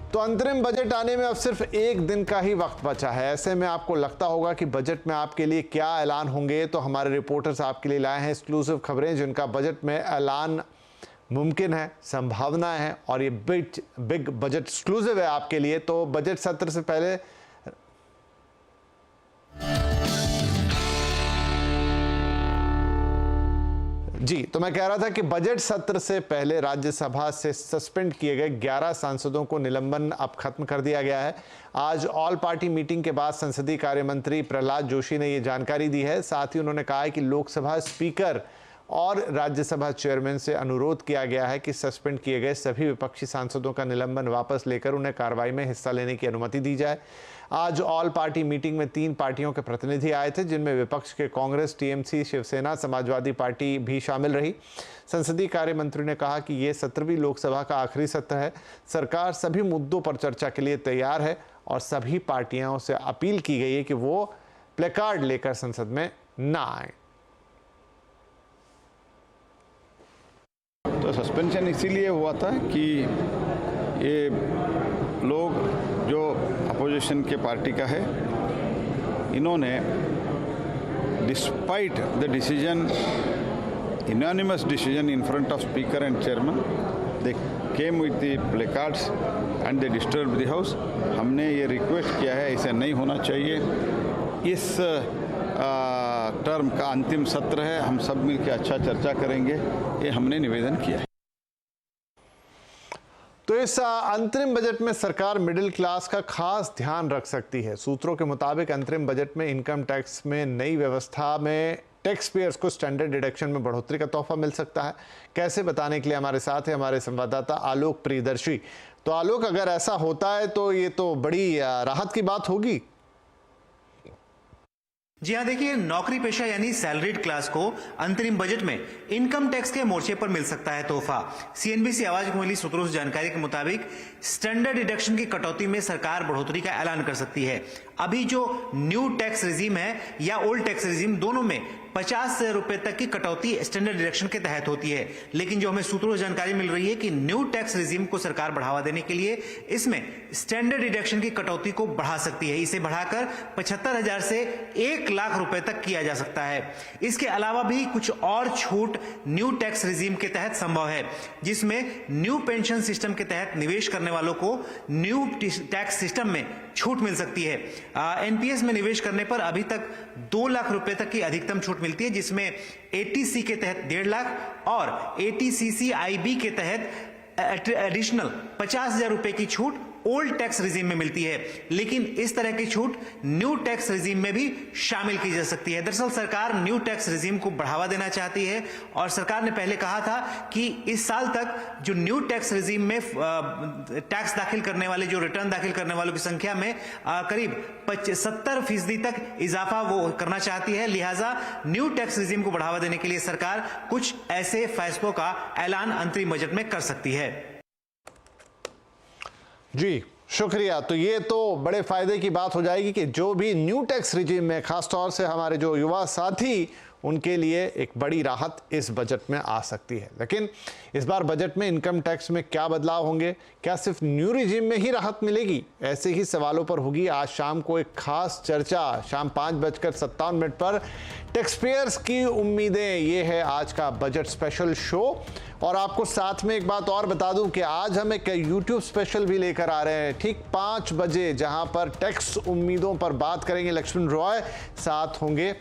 तो अंतरिम बजट आने में अब सिर्फ एक दिन का ही वक्त बचा है। ऐसे में आपको लगता होगा कि बजट में आपके लिए क्या ऐलान होंगे, तो हमारे रिपोर्टर्स आपके लिए लाए हैं एक्सक्लूसिव खबरें जिनका बजट में ऐलान मुमकिन है, संभावनाएं हैं, और ये बिग बजट एक्सक्लूसिव है आपके लिए। तो बजट सत्र से पहले जी, तो मैं कह रहा था कि बजट सत्र से पहले राज्यसभा से सस्पेंड किए गए 11 सांसदों को निलंबन अब खत्म कर दिया गया है। आज ऑल पार्टी मीटिंग के बाद संसदीय कार्य मंत्री प्रहलाद जोशी ने ये जानकारी दी है। साथ ही उन्होंने कहा है कि लोकसभा स्पीकर और राज्यसभा चेयरमैन से अनुरोध किया गया है कि सस्पेंड किए गए सभी विपक्षी सांसदों का निलंबन वापस लेकर उन्हें कार्रवाई में हिस्सा लेने की अनुमति दी जाए। आज ऑल पार्टी मीटिंग में 3 पार्टियों के प्रतिनिधि आए थे, जिनमें विपक्ष के कांग्रेस, टीएमसी, शिवसेना, समाजवादी पार्टी भी शामिल रही। संसदीय कार्य मंत्री ने कहा कि ये 17वीं लोकसभा का आखिरी सत्र है। सरकार सभी मुद्दों पर चर्चा के लिए तैयार है और सभी पार्टियों से अपील की गई है कि वो प्लेकार्ड लेकर संसद में ना आए। तो सस्पेंशन इसीलिए हुआ था कि ये लोग जो अपोजिशन के पार्टी का है, इन्होंने despite the decision, unanimous decision in front of speaker and chairman, they came with the placards and they disturb the house. हमने ये रिक्वेस्ट किया है, ऐसा नहीं होना चाहिए। इस टर्म का अंतिम सत्र है, हम सब मिलकर अच्छा चर्चा करेंगे, ये हमने निवेदन किया है। तो इस अंतरिम बजट में सरकार मिडिल क्लास का खास ध्यान रख सकती है। सूत्रों के मुताबिक अंतरिम बजट में इनकम टैक्स में नई व्यवस्था में टैक्स पेयर्स को स्टैंडर्ड डिडक्शन में बढ़ोतरी का तोहफा मिल सकता है। कैसे, बताने के लिए हमारे साथ है हमारे संवाददाता आलोक प्रियदर्शी। तो आलोक, अगर ऐसा होता है तो ये तो बड़ी राहत की बात होगी। जी हाँ, देखिए, नौकरी पेशा यानी सैलरीड क्लास को अंतरिम बजट में इनकम टैक्स के मोर्चे पर मिल सकता है तोहफा। सीएनबीसी आवाज को मिली सूत्रों से जानकारी के मुताबिक स्टैंडर्ड डिडक्शन की कटौती में सरकार बढ़ोतरी का ऐलान कर सकती है। अभी जो न्यू टैक्स रिजीम है या ओल्ड टैक्स रिजीम, दोनों में 50 रुपए तक की कटौती स्टैंडर्ड डिडक्शन के तहत होती है। लेकिन जो हमें सूत्रों से जानकारी मिल रही है कि न्यू टैक्स रिजीम को सरकार बढ़ावा देने के लिए इसमें स्टैंडर्ड डिडक्शन की कटौती को बढ़ा सकती है। इसे बढ़ाकर 75,000 से 1 लाख रुपए तक किया जा सकता है। इसके अलावा भी कुछ और छूट न्यू टैक्स रिजीम के तहत संभव है, जिसमें न्यू पेंशन सिस्टम के तहत निवेश करने वालों को न्यू टैक्स सिस्टम में छूट मिल सकती है। एनपीएस में निवेश करने पर अभी तक 2 लाख रुपए तक की अधिकतम छूट मिलती है, जिसमें एटीसी के तहत 1.5 लाख और एटीसीसीआईबी के तहत एडिशनल 50,000 रुपए की छूट ओल्ड टैक्स रिजीम में मिलती है। लेकिन इस तरह की छूट न्यू टैक्स रिजीम में भी शामिल की जा सकती है। दरअसल सरकार न्यू टैक्स रिजीम को बढ़ावा देना चाहती है और सरकार ने पहले कहा था कि इस साल तक जो न्यू टैक्स रिजीम में टैक्स दाखिल करने वाले, जो रिटर्न दाखिल करने वालों की संख्या में करीब 70% तक इजाफा वो करना चाहती है। लिहाजा न्यू टैक्स रिजीम को बढ़ावा देने के लिए सरकार कुछ ऐसे फैसलों का ऐलान अंतरिम बजट में कर सकती है। जी शुक्रिया। तो ये तो बड़े फायदे की बात हो जाएगी कि जो भी न्यू टैक्स रिजीम में, खासतौर से हमारे जो युवा साथी, उनके लिए एक बड़ी राहत इस बजट में आ सकती है। लेकिन इस बार बजट में इनकम टैक्स में क्या बदलाव होंगे? क्या सिर्फ न्यू रिजीम में ही राहत मिलेगी? ऐसे ही सवालों पर होगी आज शाम को एक खास चर्चा। शाम 5:57 पर टैक्स पेयर्स की उम्मीदें, ये है आज का बजट स्पेशल शो। और आपको साथ में एक बात और बता दूं कि आज हम एक यूट्यूब स्पेशल भी लेकर आ रहे हैं ठीक 5 बजे, जहां पर टैक्स उम्मीदों पर बात करेंगे लक्ष्मण रॉय, साथ होंगे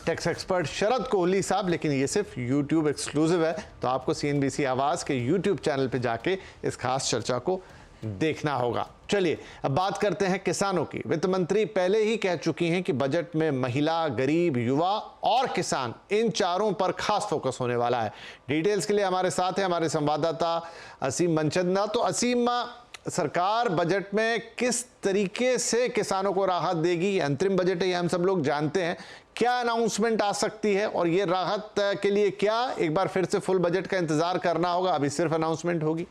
टैक्स एक्सपर्ट शरद कोहली साहब। लेकिन ये सिर्फ यूट्यूब एक्सक्लूसिव है, तो आपको सीएनबीसी आवाज के यूट्यूब चैनल पे जाके इस खास चर्चा को देखना होगा। चलिए अब बात करते हैं किसानों की। वित्त मंत्री पहले ही कह चुकी हैं कि बजट में महिला, गरीब, युवा और किसान, इन चारों पर खास फोकस होने वाला है। डिटेल्स के लिए हमारे साथ है हमारे संवाददाता असीम मनचंदा। तो असीम, सरकार बजट में किस तरीके से किसानों को राहत देगी? अंतरिम बजट है, ये हम सब लोग जानते हैं। क्या अनाउंसमेंट आ सकती है और ये राहत के लिए क्या एक बार फिर से फुल बजट का इंतजार करना होगा? अभी सिर्फ अनाउंसमेंट होगी?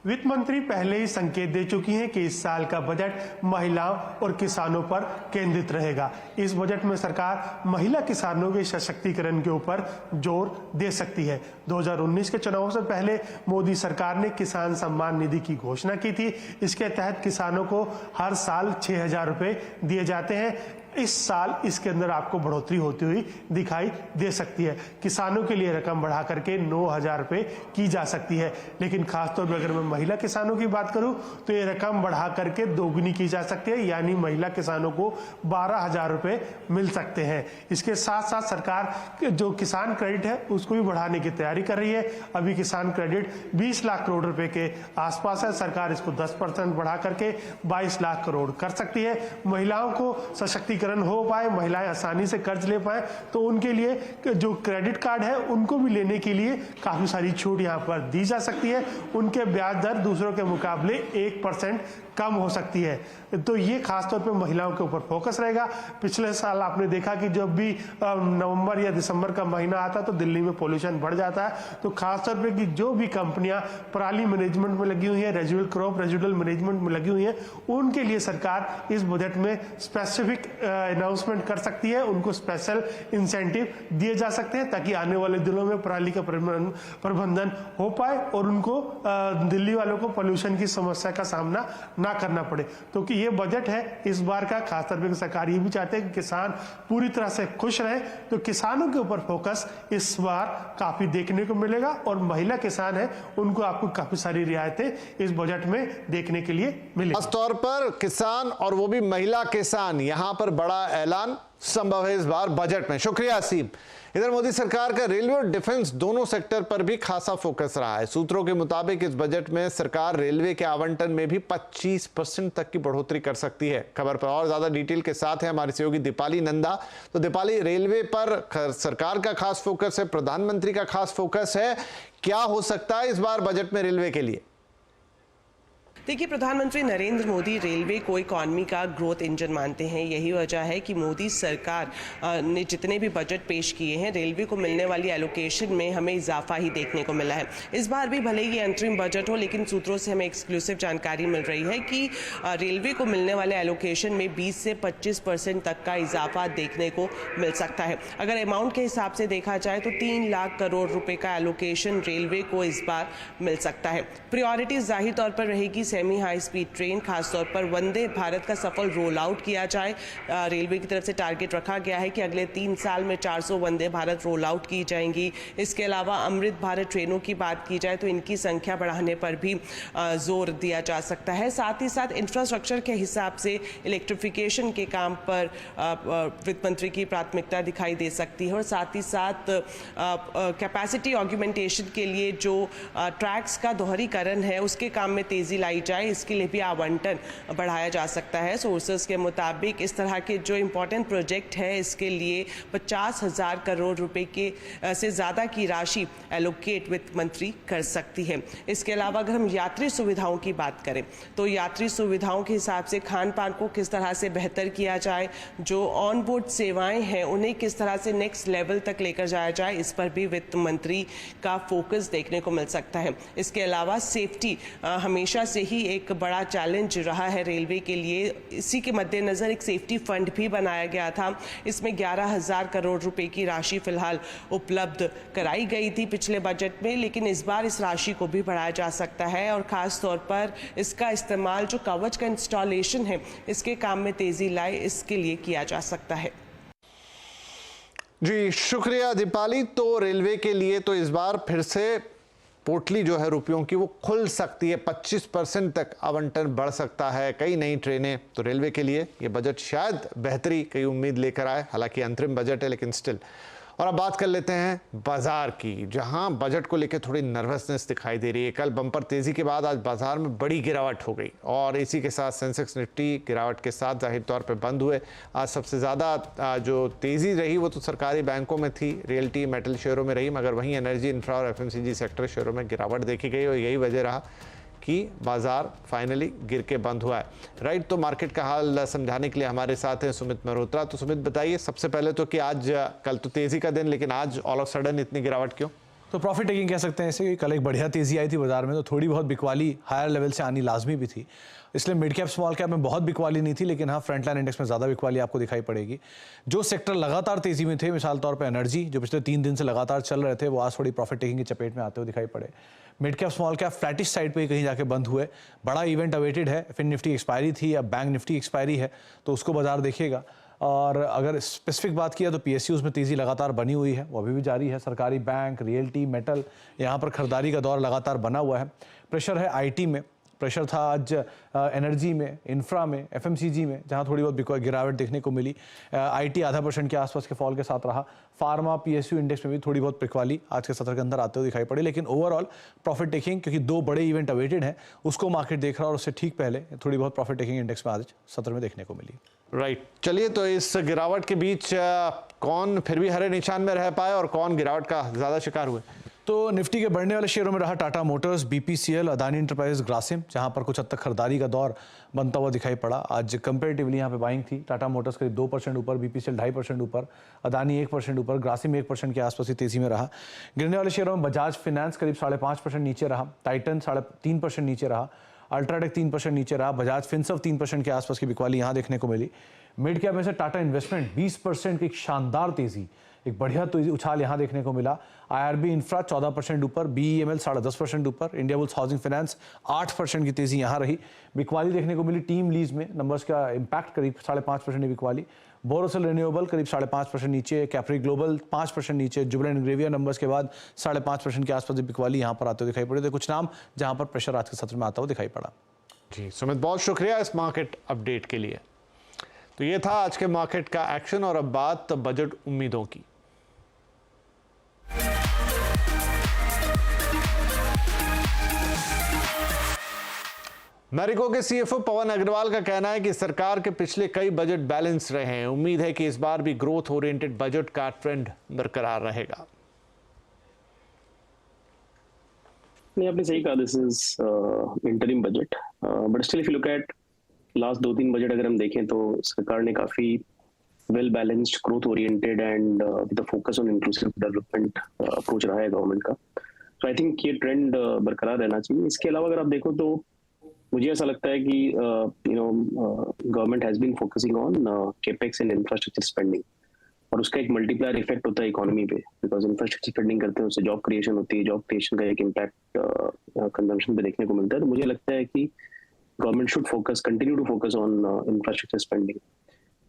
वित्त मंत्री पहले ही संकेत दे चुकी हैं कि इस साल का बजट महिलाओं और किसानों पर केंद्रित रहेगा। इस बजट में सरकार महिला किसानों के सशक्तिकरण के ऊपर जोर दे सकती है। 2019 के चुनाव से पहले मोदी सरकार ने किसान सम्मान निधि की घोषणा की थी। इसके तहत किसानों को हर साल 6,000 रुपए दिए जाते हैं। इस साल इसके अंदर आपको बढ़ोतरी होती हुई दिखाई दे सकती है। किसानों के लिए रकम बढ़ा करके 9,000 रुपए की जा सकती है। लेकिन खासतौर पर अगर मैं महिला किसानों की बात करूं तो ये रकम बढ़ा करके दोगुनी की जा सकती है, यानी महिला किसानों को 12,000 रुपए मिल सकते हैं। इसके साथ साथ सरकार जो किसान क्रेडिट है उसको भी बढ़ाने की तैयारी कर रही है। अभी किसान क्रेडिट 20 लाख करोड़ रुपए के आसपास है। सरकार इसको 10% बढ़ा करके 22 लाख करोड़ कर सकती है। महिलाओं को सशक्तिकरण हो पाए, महिलाएं आसानी से कर्ज ले पाए, तो उनके लिए जो क्रेडिट कार्ड है उनको भी लेने के लिए काफी सारी छूट यहां पर दी जा सकती है। उनके ब्याज दर दूसरों के मुकाबले 1% कम हो सकती है। तो ये खासतौर पे महिलाओं के ऊपर फोकस रहेगा। पिछले साल आपने देखा कि जब भी नवंबर या दिसंबर का महीना आता तो दिल्ली में पोल्यूशन बढ़ जाता है। तो खासतौर पे कि जो भी कंपनियां पराली मैनेजमेंट में लगी हुई है, रेजिडुअल क्रॉप रेजिडुअल मैनेजमेंट में लगी हुई है, उनके लिए सरकार इस बजट में स्पेसिफिक अनाउंसमेंट कर सकती है। उनको स्पेशल इंसेंटिव दिए जा सकते हैं ताकि आने वाले दिनों में पराली का प्रबंधन हो पाए और उनको दिल्ली वालों को पोल्यूशन की समस्या का सामना ना करना पड़े। तो कि ये बजट है इस बार का, खासतौर पर सरकार ये भी चाहते हैं कि किसान पूरी तरह से खुश रहे। तो किसानों के ऊपर फोकस इस बार काफी देखने को मिलेगा और महिला किसान है उनको आपको काफी सारी रियायतें इस बजट में देखने के लिए मिलेगी। खास तौर पर किसान और वो भी महिला किसान, यहां पर बड़ा ऐलान संभव है इस बार बजट में। शुक्रिया असीम। इधर मोदी सरकार का रेलवे और डिफेंस दोनों सेक्टर पर भी खासा फोकस रहा है। सूत्रों के मुताबिक इस बजट में सरकार रेलवे के आवंटन में भी 25% तक की बढ़ोतरी कर सकती है। खबर पर और ज्यादा डिटेल के साथ है हमारी सहयोगी दीपाली नंदा। तो दीपाली, रेलवे पर सरकार का खास फोकस है, प्रधानमंत्री का खास फोकस है, क्या हो सकता है इस बार बजट में रेलवे के लिए? देखिए, प्रधानमंत्री नरेंद्र मोदी रेलवे को इकॉनमी का ग्रोथ इंजन मानते हैं। यही वजह है कि मोदी सरकार ने जितने भी बजट पेश किए हैं, रेलवे को मिलने वाली एलोकेशन में हमें इजाफा ही देखने को मिला है। इस बार भी भले ही अंतरिम बजट हो, लेकिन सूत्रों से हमें एक्सक्लूसिव जानकारी मिल रही है कि रेलवे को मिलने वाले एलोकेशन में 20 से 25% तक का इजाफा देखने को मिल सकता है। अगर अमाउंट के हिसाब से देखा जाए तो 3 लाख करोड़ रुपए का एलोकेशन रेलवे को इस बार मिल सकता है। प्रायोरिटी जाहिर तौर पर रहेगी सेमी हाई स्पीड ट्रेन, खासतौर पर वंदे भारत का सफल रोल आउट किया जाए। रेलवे की तरफ से टारगेट रखा गया है कि अगले 3 साल में 400 वंदे भारत रोल आउट की जाएंगी। इसके अलावा अमृत भारत ट्रेनों की बात की जाए तो इनकी संख्या बढ़ाने पर भी जोर दिया जा सकता है। साथ ही साथ इंफ्रास्ट्रक्चर के हिसाब से इलेक्ट्रिफिकेशन के काम पर वित्त मंत्री की प्राथमिकता दिखाई दे सकती है और साथ ही साथ कैपेसिटी ऑग्यूमेंटेशन के लिए जो ट्रैक्स का दोहरीकरण है उसके काम में तेजी लाई जाए, इसके लिए भी आवंटन बढ़ाया जा सकता है। सोर्सेस के मुताबिक इस तरह के जो इंपॉर्टेंट प्रोजेक्ट है इसके लिए 50,000 करोड़ रुपए के से ज़्यादा की राशि एलोकेट वित्त मंत्री कर सकती है। इसके अलावा अगर हम यात्री सुविधाओं की बात करें तो यात्री सुविधाओं के हिसाब से खान पान को किस तरह से बेहतर किया जाए, जो ऑन बोर्ड सेवाएं हैं उन्हें किस तरह से नेक्स्ट लेवल तक लेकर जाया जाए, इस पर भी वित्त मंत्री का फोकस देखने को मिल सकता है। इसके अलावा सेफ्टी हमेशा से ही एक बड़ा चैलेंज रहा है रेलवे के लिए। इसी के मद्देनजर एक सेफ्टी फंड भी बनाया गया था। इसमें 11,000 करोड़ रुपए की राशि फिलहाल उपलब्ध कराई गई थी पिछले बजट में, लेकिन इस बार इस राशि को भी बढ़ाया जा सकता है और खास तौर पर इसका इस्तेमाल जो कवच का इंस्टॉलेशन है इसके काम में तेजी लाए, इसके लिए किया जा सकता है। जी शुक्रिया दीपाली। तो रेलवे के लिए तो इस बार फिर से पोटली जो है रुपयों की वो खुल सकती है, 25% तक आवंटन बढ़ सकता है, कई नई ट्रेनें। तो रेलवे के लिए ये बजट शायद बेहतरी कई उम्मीद लेकर आए, हालांकि अंतरिम बजट है लेकिन स्टिल। और अब बात कर लेते हैं बाजार की, जहां बजट को लेकर थोड़ी नर्वसनेस दिखाई दे रही है। कल बम्पर तेजी के बाद आज बाजार में बड़ी गिरावट हो गई और इसी के साथ सेंसेक्स निफ्टी गिरावट के साथ जाहिर तौर पे बंद हुए। आज सबसे ज़्यादा जो तेज़ी रही वो तो सरकारी बैंकों में थी, रियल्टी मेटल शेयरों में रही, मगर वहीं एनर्जी, इंफ्रा और एफएमसीजी सेक्टर शेयरों में गिरावट देखी गई और यही वजह रहा कि बाजार फाइनली गिर के बंद हुआ है। राइट, तो मार्केट का हाल समझाने के लिए हमारे साथ हैं सुमित मल्होत्रा। तो सुमित बताइए सबसे पहले तो कि आज, कल तो तेजी का दिन लेकिन आज ऑल ऑफ सडन इतनी गिरावट क्यों? तो प्रॉफिट टेकिंग कह सकते हैं इसे कि कल एक बढ़िया तेजी आई थी बाजार में, तो थोड़ी बहुत बिकवाली हायर लेवल से आनी लाजमी भी थी, इसलिए मिड कैप स्मॉल कैप में बहुत बिकवाली नहीं थी, लेकिन हाँ फ्रंटलाइन इंडेक्स में ज़्यादा बिकवाली आपको दिखाई पड़ेगी। जो सेक्टर लगातार तेजी में थे, मिसाल तौर पर एनर्जी जो पिछले 3 दिन से लगातार चल रहे थे, वो आज थोड़ी प्रॉफिट टेकिंग की चपेट में आते हुए दिखाई पड़े। Mid cap small cap flattish side पे ही कहीं जाके बंद हुए। बड़ा इवेंट अवेटेड है, फिन निफ्टी एक्सपायरी थी या बैंक निफ्टी एक्सपायरी है, तो उसको बाजार देखिएगा। और अगर स्पेसिफिक बात किया तो पीएसयूज़ में तेज़ी लगातार बनी हुई है, वो अभी भी जारी है। सरकारी बैंक, रियल्टी, मेटल, यहाँ पर खरीदारी का दौर लगातार बना हुआ है। प्रेशर है आईटी में, प्रेशर था आज एनर्जी में, इंफ्रा में, एफएमसीजी में, जहाँ थोड़ी बहुत गिरावट देखने को मिली। आईटी आधा % के आसपास के फॉल के साथ रहा। फार्मा, पीएसयू इंडेक्स में भी थोड़ी बहुत बिकवाली आज के सत्र के अंदर आते हुए दिखाई पड़ी, लेकिन ओवरऑल प्रॉफिट टेकिंग, क्योंकि 2 बड़े इवेंट अवेटेड हैं, उसको मार्केट देख रहा है और उससे ठीक पहले थोड़ी बहुत प्रॉफिट टेकिंग इंडेक्स में आज सत्र में देखने को मिली। राइट, चलिए तो इस गिरावट के बीच कौन फिर भी हरे निशान में रह पाए और कौन गिरावट का ज़्यादा शिकार हुए? तो निफ्टी के बढ़ने वाले शेयरों में रहा Tata Motors, BPCL, Adani enterprise, Grasim, जहां पर कुछ हद तक खरीदारी का दौर बनता हुआ दिखाई पड़ा। आज कंपैरेटिवली यहां पे बाइंग थी। टाटा मोटर्स करीब 2% ऊपर, बीपीसीएल 2.5% ऊपर, अदानी 1% ऊपर, ग्रासिम 1% के आसपास ही तेजी में रहा। गिरने वाले शेयरों में बजाज फाइनेंस करीब 5.5% नीचे रहा, टाइटन 3.5% नीचे रहा, अल्ट्राटेक 3% नीचे रहा, बजाज फिनसर्व 3% के आसपास की बिकवाली यहां देखने को मिली। मिड कैप में से टाटा इन्वेस्टमेंट 20% की एक शानदार तेजी, एक बढ़िया उछाल यहां देखने को मिला। आईआरबी इंफ्रा 14% ऊपर, बीईएमएल 10.5% ऊपर, इंडिया बुल्स हाउसिंग फाइनेंस 8% की तेजी यहां रही। बिकवाली देखने को मिली टीम लीज में, नंबर्स का इंपैक्ट करीब 5.5% की बिकवाली। बोरोसिल रिन्यूएबल करीब 5.5% नीचे, कैप्री ग्लोबल 5% नीचे, जुबिलेंट इंग्रेविया नंबर्स के बाद 5.5% के आसपास बिकवाली यहां पर आते हुए दिखाई पड़े। तो कुछ नाम जहां पर प्रेशर आज के सत्र में आता हुआ दिखाई पड़ा। जी सुमित, बहुत शुक्रिया इस मार्केट अपडेट के लिए। तो ये था आज के मार्केट का एक्शन और अब बात बजट उम्मीदों की। मैरिको के सीएफओ पवन अग्रवाल का कहना है कि सरकार के पिछले कई बजट बैलेंस रहे हैं। उम्मीद है कि इस बार भी ग्रोथ ओरिएंटेड बजट का ट्रेंड बरकरार रहेगा। नहीं, आपने सही कहा, this is interim budget, but still if you look at last 2-3 budget अगर हम देखें तो सरकार ने काफी well balanced, growth oriented and with a focus on inclusive development approach रहा है गवर्नमेंट का। तो आई थिंक ये ट्रेंड बरकरार रहना चाहिए। इसके अलावा अगर आप देखो तो मुझे ऐसा लगता है कि government has been focusing on capex and infrastructure spending, और उसका एक मल्टीप्लायर इफेक्ट होता है इकोनॉमी पे, बिकॉज इंफ्रास्ट्रक्चर स्पेंडिंग करते हैं उससे जॉब क्रिएशन होती है, जॉब क्रिएशन का एक इम्पैक्ट कंजम्पशन पे देखने को मिलता है। तो मुझे लगता है कि government should continue to focus on infrastructure spending.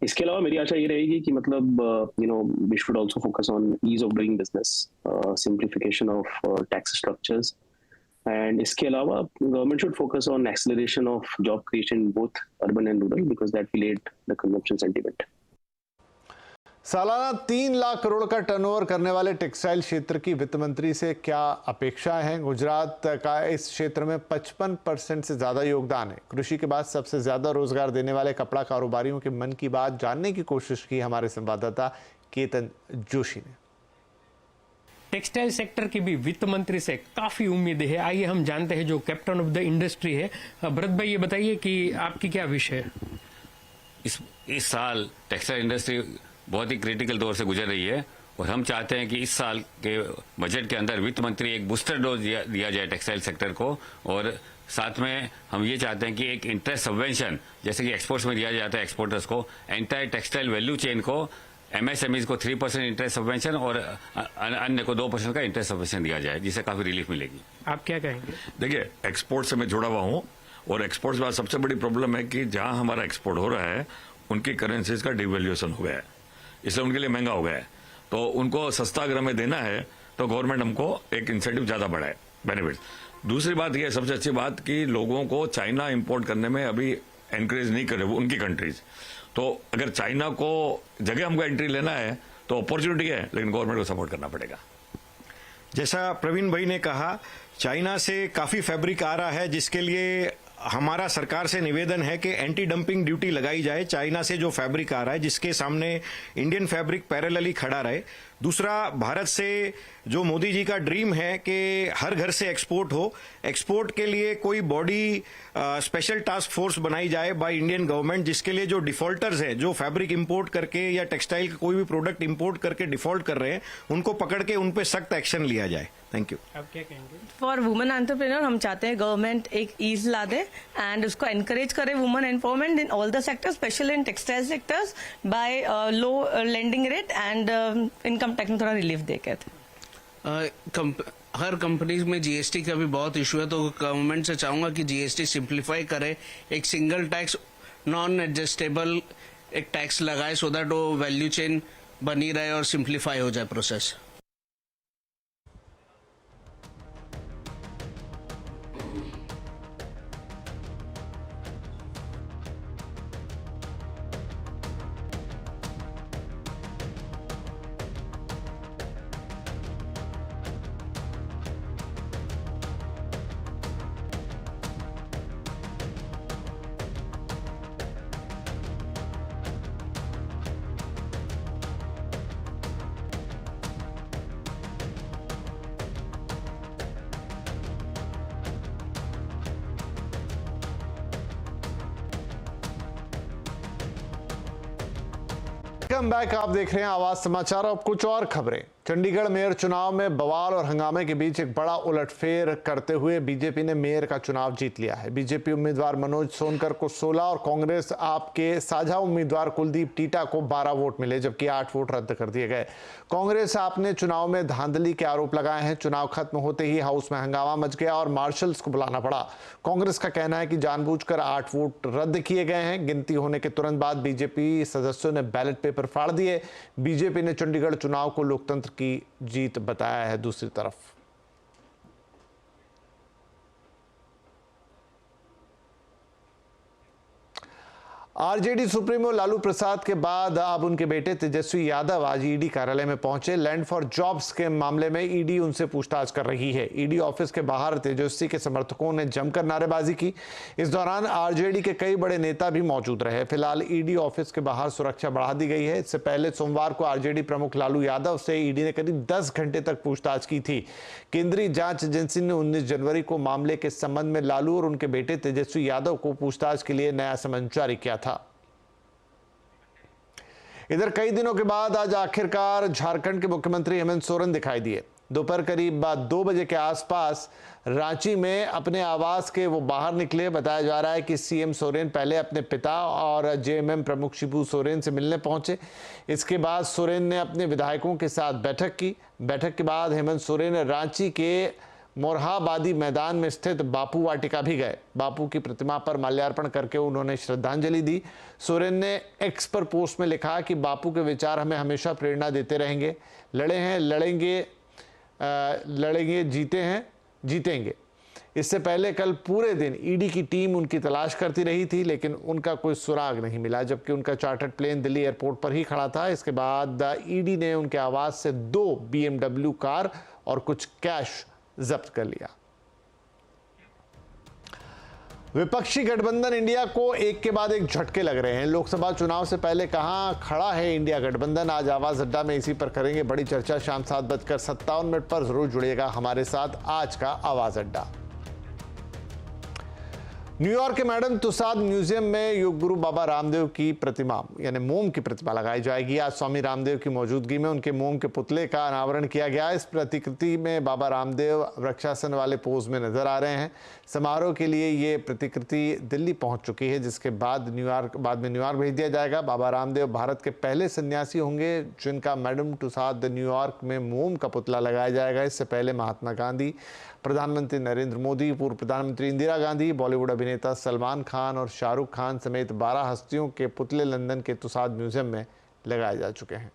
इसके अलावा मेरी आशा ये रहेगी कि मतलब we should also focus on ease of doing business, simplification of tax structures, and इसके अलावा government should focus on acceleration of job creation both urban and rural, because that will aid the consumption sentiment. सालाना 3 लाख करोड़ का turnover करने वाले textile क्षेत्र की वित्त मंत्री से क्या अपेक्षाएं हैं? गुजरात का इस क्षेत्र में 55% से ज्यादा योगदान है। कृषि के बाद सबसे ज्यादा रोजगार देने वाले कपड़ा कारोबारियों के मन की बात जानने की कोशिश की हमारे संवाददाता केतन जोशी ने। टेक्सटाइल सेक्टर की भी वित्त मंत्री से काफी उम्मीदें हैं। आइए हम जानते हैं जो कैप्टन ऑफ द इंडस्ट्री है। भरत भाई, ये बताइए कि आपकी क्या विश है? इस साल टेक्सटाइल इंडस्ट्री बहुत ही क्रिटिकल दौर से गुजर रही है और हम चाहते हैं कि इस साल के बजट के अंदर वित्त मंत्री एक बूस्टर डोज दिया जाए टेक्सटाइल सेक्टर को, और साथ में हम ये चाहते हैं कि एक इंटरेस्ट सबवेंशन जैसे कि एक्सपोर्ट्स में दिया जाता है एक्सपोर्टर्स को, एंटायर टेक्सटाइल वैल्यू चेन को, एमएसएमईज को 3% इंटरेस्ट सबवेंशन और अन्य को 2% का इंटरेस्ट सबवेंशन दिया जाए, जिससे काफी रिलीफ मिलेगी। आप क्या कहेंगे? देखिए, एक्सपोर्ट से मैं जुड़ा हुआ हूं और एक्सपोर्ट्स में सबसे बड़ी प्रॉब्लम है कि जहां हमारा एक्सपोर्ट हो रहा है उनकी करेंसीज का डिवैल्यूएशन हो गया है, इसलिए उनके लिए महंगा हो गया है। तो उनको सस्ता अगर हमें देना है तो गवर्नमेंट हमको एक इंसेंटिव ज्यादा बढ़ाए, बेनिफिट। दूसरी बात यह सबसे अच्छी बात कि लोगों को चाइना इंपोर्ट करने में अभी एनकरेज नहीं करे वो उनकी कंट्रीज। तो अगर चाइना को जगह हमको एंट्री लेना है तो अपॉर्चुनिटी है, लेकिन गवर्नमेंट को सपोर्ट करना पड़ेगा। जैसा प्रवीण भाई ने कहा, चाइना से काफी फैब्रिक आ रहा है, जिसके लिए हमारा सरकार से निवेदन है कि एंटी डंपिंग ड्यूटी लगाई जाए। चाइना से जो फैब्रिक आ रहा है जिसके सामने इंडियन फैब्रिक पैरेलली खड़ा रहे। दूसरा, भारत से जो मोदी जी का ड्रीम है कि हर घर से एक्सपोर्ट हो, एक्सपोर्ट के लिए कोई बॉडी स्पेशल टास्क फोर्स बनाई जाए बाय इंडियन गवर्नमेंट, जिसके लिए जो डिफॉल्टर्स हैं, जो फैब्रिक इंपोर्ट करके या टेक्सटाइल का कोई भी प्रोडक्ट इंपोर्ट करके डिफॉल्ट कर रहे हैं, उनको पकड़ के उन पे सख्त एक्शन लिया जाए। Thank you. आप क्या कहेंगे? फॉर वुमेन एंटरप्रेन्योर हम चाहते हैं गवर्नमेंट एक ईज ला दे एंड उसको एनकरेज करे women empowerment in all the sectors, specially in textile sectors by low lending rate and income tax में थोड़ा रिलीफ दे के। हर कंपनीज में जीएसटी का भी बहुत इशू है, तो गवर्नमेंट से चाहूंगा कि जीएसटी सिंप्लीफाई करे, एक सिंगल टैक्स नॉन एडजस्टेबल एक टैक्स लगाए सो दैट वो वैल्यू चेन बनी रहे और सिंप्लीफाई हो जाए प्रोसेस। Welcome back. आप देख रहे हैं आवाज समाचार। अब कुछ और खबरें। चंडीगढ़ मेयर चुनाव में बवाल और हंगामे के बीच एक बड़ा उलटफेर करते हुए बीजेपी ने मेयर का चुनाव जीत लिया है। बीजेपी उम्मीदवार मनोज सोनकर को 16 और कांग्रेस आप के साझा उम्मीदवार कुलदीप टीटा को 12 वोट मिले, जबकि 8 वोट रद्द कर दिए गए। कांग्रेस आप ने चुनाव में धांधली के आरोप लगाए हैं। चुनाव खत्म होते ही हाउस में हंगामा मच गया और मार्शल्स को बुलाना पड़ा। कांग्रेस का कहना है कि जानबूझकर 8 वोट रद्द किए गए हैं। गिनती होने के तुरंत बाद बीजेपी सदस्यों ने बैलेट पेपर फाड़ दिए। बीजेपी ने चंडीगढ़ चुनाव को लोकतंत्र की जीत बताया है। दूसरी तरफ आरजेडी सुप्रीमो लालू प्रसाद के बाद अब उनके बेटे तेजस्वी यादव आज ईडी कार्यालय में पहुंचे। लैंड फॉर जॉब्स के मामले में ईडी उनसे पूछताछ कर रही है। ईडी ऑफिस के बाहर तेजस्वी के समर्थकों ने जमकर नारेबाजी की। इस दौरान आरजेडी के कई बड़े नेता भी मौजूद रहे। फिलहाल ईडी ऑफिस के बाहर सुरक्षा बढ़ा दी गई है। इससे पहले सोमवार को आरजेडी प्रमुख लालू यादव से ईडी ने करीब 10 घंटे तक पूछताछ की थी। केंद्रीय जांच एजेंसी ने 19 जनवरी को मामले के संबंध में लालू और उनके बेटे तेजस्वी यादव को पूछताछ के लिए नया समन जारी किया था। इधर कई दिनों के बाद आज आखिरकार झारखंड के मुख्यमंत्री हेमंत सोरेन दिखाई दिए। दोपहर करीब 2 बजे के आसपास रांची में अपने आवास के वो बाहर निकले। बताया जा रहा है कि सीएम सोरेन पहले अपने पिता और जेएमएम प्रमुख शिबू सोरेन से मिलने पहुंचे। इसके बाद सोरेन ने अपने विधायकों के साथ बैठक की। बैठक के बाद हेमंत सोरेन रांची के मोरहाबादी मैदान में स्थित बापू वाटिका भी गए। बापू की प्रतिमा पर माल्यार्पण करके उन्होंने श्रद्धांजलि दी। सोरेन ने एक्स पर पोस्ट में लिखा कि बापू के विचार हमें हमेशा प्रेरणा देते रहेंगे। लड़े हैं लड़ेंगे, जीते हैं जीतेंगे। इससे पहले कल पूरे दिन ईडी की टीम उनकी तलाश करती रही थी, लेकिन उनका कोई सुराग नहीं मिला, जबकि उनका चार्टर्ड प्लेन दिल्ली एयरपोर्ट पर ही खड़ा था। इसके बाद ईडी ने उनके आवास से 2 BMW कार और कुछ कैश जब्त कर लिया। विपक्षी गठबंधन इंडिया को एक के बाद एक झटके लग रहे हैं। लोकसभा चुनाव से पहले कहां खड़ा है इंडिया गठबंधन, आज आवाज अड्डा में इसी पर करेंगे बड़ी चर्चा। शाम 7:57 पर जरूर जुड़िएगा हमारे साथ आज का आवाज अड्डा। न्यूयॉर्क के मैडम तुसाद म्यूजियम में योग गुरु बाबा रामदेव की प्रतिमा यानी मोम की प्रतिमा लगाई जाएगी। आज स्वामी रामदेव की मौजूदगी में उनके मोम के पुतले का अनावरण किया गया। इस प्रतिकृति में बाबा रामदेव वृक्षासन वाले पोज में नजर आ रहे हैं। समारोह के लिए ये प्रतिकृति दिल्ली पहुंच चुकी है, जिसके बाद में न्यूयॉर्क भेज दिया जाएगा। बाबा रामदेव भारत के पहले सन्यासी होंगे जिनका मैडम तुसाद न्यूयॉर्क में मोम का पुतला लगाया जाएगा। इससे पहले महात्मा गांधी, प्रधानमंत्री नरेंद्र मोदी, पूर्व प्रधानमंत्री इंदिरा गांधी, बॉलीवुड अभिनेता सलमान खान और शाहरुख खान समेत 12 हस्तियों के पुतले लंदन के तुसाद म्यूजियम में लगाए जा चुके हैं।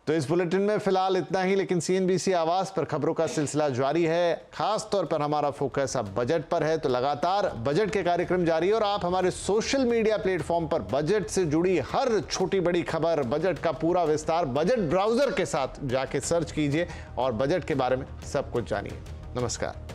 तो इस बुलेटिन में फिलहाल इतना ही, लेकिन सीएनबीसी आवाज पर खबरों का सिलसिला जारी है। खास तौर पर हमारा फोकस अब बजट पर है, तो लगातार बजट के कार्यक्रम जारी है और आप हमारे सोशल मीडिया प्लेटफॉर्म पर बजट से जुड़ी हर छोटी बड़ी खबर, बजट का पूरा विस्तार बजट ब्राउजर के साथ जाके सर्च कीजिए और बजट के बारे में सब कुछ जानिए। नमस्कार।